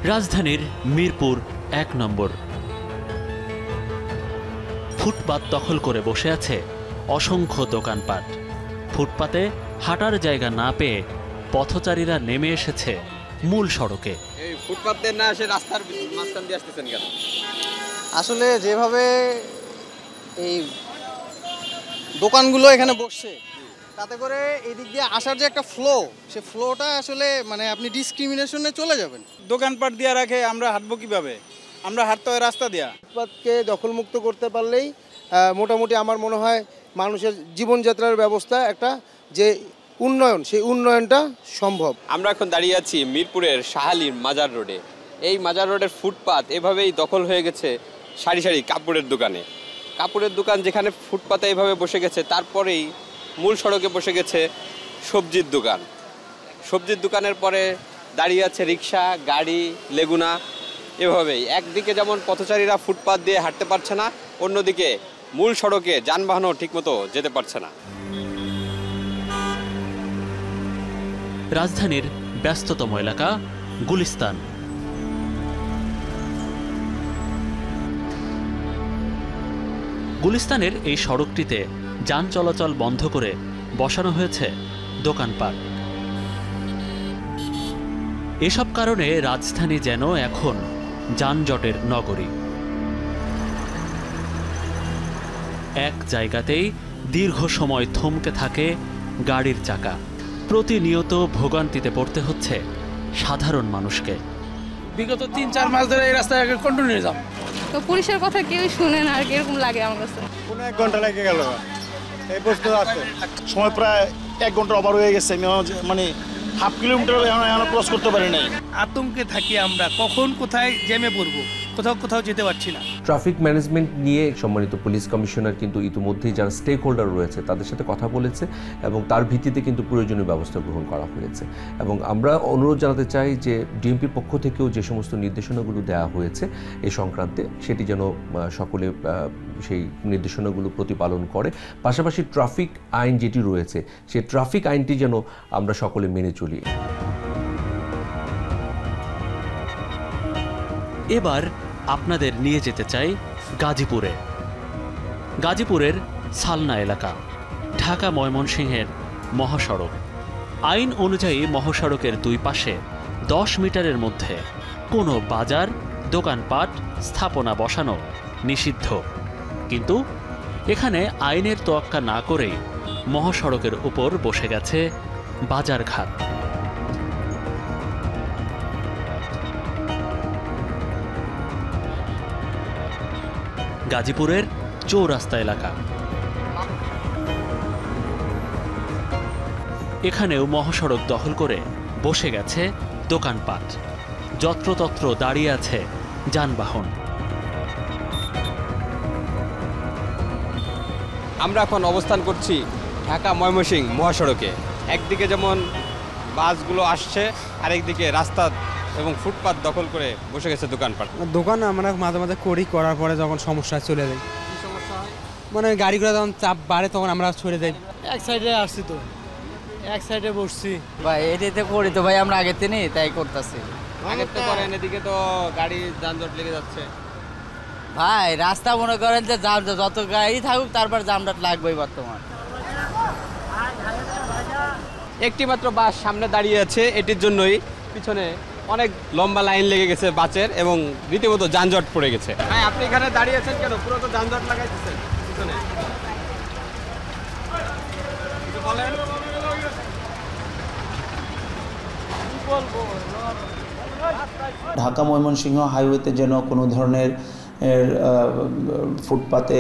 রাজধানীর মিরপুর ১ নম্বর। ফুটপাত দখল করে বসে আছে অসংখ্য দোকানপাট। ফুটপাতে হাঁটার জায়গা না পেয়ে পথচারীরা নেমে এসেছে মূল সড়কে। এই ফুটপাতে না এসে রাস্তার মাঝখান দিয়ে আসতেছেন কেন? আসলে যেভাবে এই দোকানগুলো এখানে বসছে, তাতে করে এই দিক দিয়ে আসার যে একটা ফ্লো, সে ফ্লোটা আসলে মানে আপনি ডিসক্রিমিনেশনে চলে যাবেন। দোকানপাট দিয়ে রাখে, আমরা হাঁটবো কিভাবে? আমরা হাঁটতে হয় রাস্তা দিয়া। ফুটপাতকে দখলমুক্ত করতে পারলেই মোটামুটি আমার মনে হয় মানুষের জীবনযাত্রার ব্যবস্থা একটা যে উন্নয়ন, সেই উন্নয়নটা সম্ভব। আমরা এখন দাঁড়িয়ে আছি মিরপুরের শাহালির মাজার রোডে। এই মাজার রোডের ফুটপাত এভাবেই দখল হয়ে গেছে সারি সারি কাপড়ের দোকানে। কাপড়ের দোকান যেখানে ফুটপাতে এভাবে বসে গেছে, তারপরেই মূল সড়কে বসে গেছে সবজির দোকান। সবজির দোকানের পরে দাঁড়িয়ে আছে রিক্সা, গাড়ি, লেগুনা। এভাবেই একদিকে যেমন পথচারীরা ফুটপাত দিয়ে হাঁটতে পারছে না, অন্যদিকে মূল সড়কে যানবাহনও ঠিকমতো যেতে পারছে না। রাজধানীর ব্যস্ততম এলাকা গুলিস্তান। গুলিস্তানের এই সড়কটিতে যান চলাচল বন্ধ করে বসানো হয়েছে দোকানপাট। এসব কারণে রাজধানী যেন এখন যানজটের নগরী। এক জায়গাতেই দীর্ঘ সময় থমকে থাকে গাড়ির চাকা। প্রতিনিয়ত ভোগান্তিতে পড়তে হচ্ছে সাধারণ মানুষকে। বিগত ৩-৪ মাস ধরে এই রাস্তায় কন্টিনিউ যাম, তো পুলিশের কথা কেউ শুনে না, আর এরকম লাগে আমার কাছে। কোনো 1 ঘন্টা লেগে গেল এই প্রশ্ন আসতে, সময় প্রায় 1 ঘন্টা ওভার হয়ে গেছে। মানে হাফ কিলোমিটার এখন ক্রস করতে পারি নাই। আতঙ্কে থাকি আমরা, কখন কোথায় জ্যামে পড়বো, কোথাও যেতে পারছি না। ট্রাফিক ম্যানেজমেন্ট নিয়ে সম্মানিত পুলিশ কমিশনার কিন্তু ইতিমধ্যেই যারা স্টেক হোল্ডার রয়েছে তাদের সাথে কথা বলেছে এবং তার ভিত্তিতে কিন্তু প্রয়োজনীয় ব্যবস্থা গ্রহণ করা হয়েছে। এবং আমরা অনুরোধ জানাতে চাই যে ডিএমপির পক্ষ থেকেও যে সমস্ত নির্দেশনাগুলো দেওয়া হয়েছে এই সংক্রান্তে, সেটি যেন সকলে সেই নির্দেশনাগুলো প্রতিপালন করে। পাশাপাশি ট্রাফিক আইন যেটি রয়েছে সেই ট্রাফিক আইনটি যেন আমরা সকলে মেনে চলি। এবার আপনাদের নিয়ে যেতে চাই গাজীপুরে। গাজীপুরের সালনা এলাকা, ঢাকা ময়মনসিংহের মহাসড়ক। আইন অনুযায়ী মহাসড়কের দুই পাশে 10 মিটারের মধ্যে কোনো বাজার, দোকানপাট, স্থাপনা বসানো নিষিদ্ধ। কিন্তু এখানে আইনের তোয়াক্কা না করেই মহাসড়কের উপর বসে গেছে বাজারঘাট। গাজীপুরের চৌরাস্তা এলাকা, এখানেও মহাসড়ক দখল করে বসে গেছে দোকানপাট। যত্রতত্র দাঁড়িয়ে আছে যানবাহন। আমরা এখন অবস্থান করছি ঢাকা ময়মনসিংহ মহাসড়কে। একদিকে যেমন বাসগুলো আসছে, আরেকদিকে রাস্তা এবং ফুটপাত দখল করে বসে গেছে দোকানপাট। দোকান আমরা মাঝে মাঝে করার পরে যখন সমস্যা চলে যায়, কি সমস্যা হয়? মানে গাড়িগুলো যখন চাপ বাড়ে তখন আমরা ছড়ে যাই। এক সাইডে আসছি, তো এক সাইডে বসছি ভাই, এটাতে করি তো ভাই, আমরা আগের থেকে তাই করতেছি। আগের তো করেন, এদিকে তো গাড়ি যানজট লেগে যাচ্ছে ভাই। রাস্তা মনে করেন যে যত গাড়ি থাকুক তারপর জামজট লাগবেই বর্তমান। একটি মাত্র বাস সামনে দাঁড়িয়ে আছে, এটির জন্যই পিছনে অনেক লম্বা লাইন লেগে গেছে বাসের এবং রীতিমতো যানজট পড়ে গেছে। হ্যাঁ, আপনি এখানে দাঁড়িয়েছেন কেন? পুরো তো যানজট লাগাইতেছেন পিছনে। কিছু বলেন। ঢাকা ময়মনসিংহ হাইওয়েতে যেন কোনো ধরনের ফুটপাতে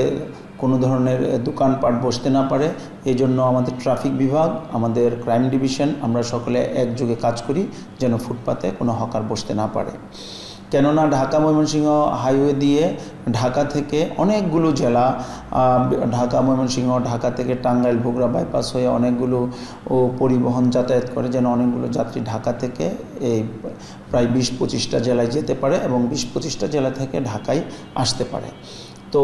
কোনো ধরনের দোকানপাট বসতে না পারে, এই জন্য আমাদের ট্রাফিক বিভাগ, আমাদের ক্রাইম ডিভিশন, আমরা সকলে একযোগে কাজ করি যেন ফুটপাতে কোনো হকার বসতে না পারে। কেননা ঢাকা ময়মনসিংহ হাইওয়ে দিয়ে ঢাকা থেকে অনেকগুলো জেলা, ঢাকা ময়মনসিংহ, ঢাকা থেকে টাঙ্গাইল বগুড়া বাইপাস হয়ে অনেকগুলো পরিবহন যাতায়াত করে, যেন অনেকগুলো যাত্রী ঢাকা থেকে এই প্রায় 20-25টা জেলায় যেতে পারে এবং 20-25টা জেলা থেকে ঢাকায় আসতে পারে। তো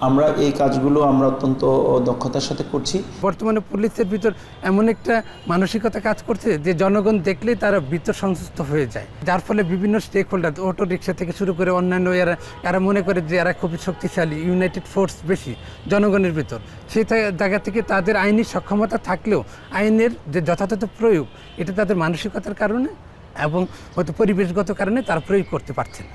আমরা এই কাজগুলো আমরা অত্যন্ত দক্ষতার সাথে করছি। বর্তমানে পুলিশের ভিতর এমন একটা মানসিকতা কাজ করছে যে জনগণ দেখলেই তারা ভিতর সংযুক্ত হয়ে যায়, যার ফলে বিভিন্ন স্টেক হোল্ডার, অটো রিক্সা থেকে শুরু করে অন্যান্য এরা মনে করে যে এরা খুবই শক্তিশালী, ইউনাইটেড ফোর্স বেশি জনগণের ভিতর। সেই জায়গা থেকে তাদের আইনি সক্ষমতা থাকলেও আইনের যে যথাযথ প্রয়োগ এটা তাদের মানসিকতার কারণে এবং হয়তো পরিবেশগত কারণে তারা প্রয়োগ করতে পারছে না।